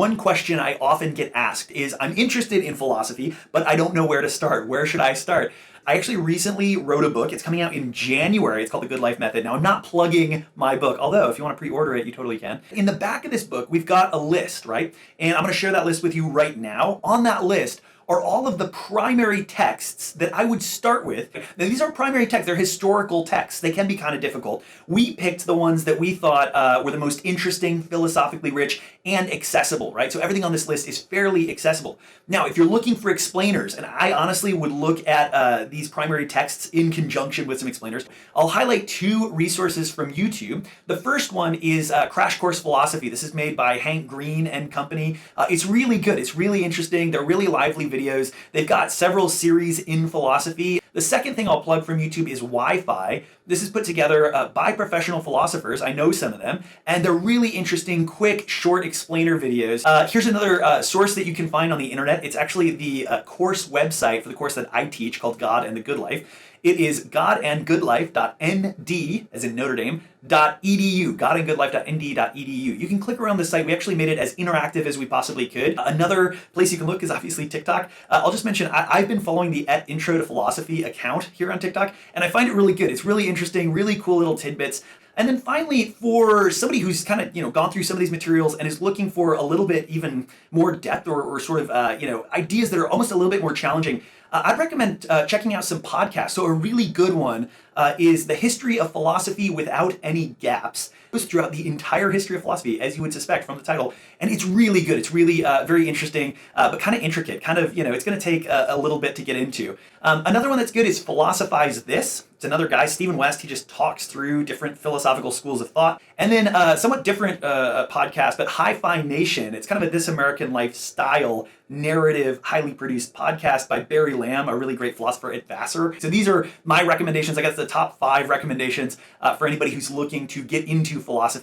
One question I often get asked is, I'm interested in philosophy, but I don't know where to start. Where should I start? I actually recently wrote a book. It's coming out in January. It's called The Good Life Method. Now, I'm not plugging my book, although if you want to pre-order it, you totally can. In the back of this book, we've got a list, right? And I'm going to share that list with you right now. On that list are all of the primary texts that I would start with. Now, these are primary texts. They're historical texts. They can be kind of difficult. We picked the ones that we thought were the most interesting, philosophically rich, and accessible, right? So everything on this list is fairly accessible. Now, if you're looking for explainers, and I honestly would look at these primary texts in conjunction with some explainers, I'll highlight two resources from YouTube. The first one is Crash Course Philosophy. This is made by Hank Green and company. It's really good. It's really interesting. They're really lively videos. They've got several series in philosophy. The second thing I'll plug from YouTube is Wi-Fi. This is put together by professional philosophers. I know some of them, and they're really interesting, quick, short explainer videos. Here's another source that you can find on the internet. It's actually the course website for the course that I teach called God and the Good Life. It is godandgoodlife.nd, as in Notre Dame, .edu, godandgoodlife.nd.edu. You can click around the site. We actually made it as interactive as we possibly could. Another place you can look is obviously TikTok. I'll just mention, I've been following the Intro to Philosophy account here on TikTok, and I find it really good. It's really interesting, really cool little tidbits. And then finally, for somebody who's kind of gone through some of these materials and is looking for a little bit even more depth or sort of ideas that are almost a little bit more challenging, I'd recommend checking out some podcasts. So a really good one is The History of Philosophy Without Any Gaps. It goes throughout the entire history of philosophy, as you would suspect from the title. And it's really good. It's really very interesting, but kind of intricate. Kind of, it's going to take a little bit to get into. Another one that's good is Philosophize This. It's another guy, Stephen West. He just talks through different philosophical schools of thought. And then somewhat different podcast, but Hi-Fi Nation. It's kind of a This American Life style narrative, highly produced podcast by Barry Lamb, a really great philosopher at Vassar. So these are my recommendations. I guess the top 5 recommendations for anybody who's looking to get into philosophy.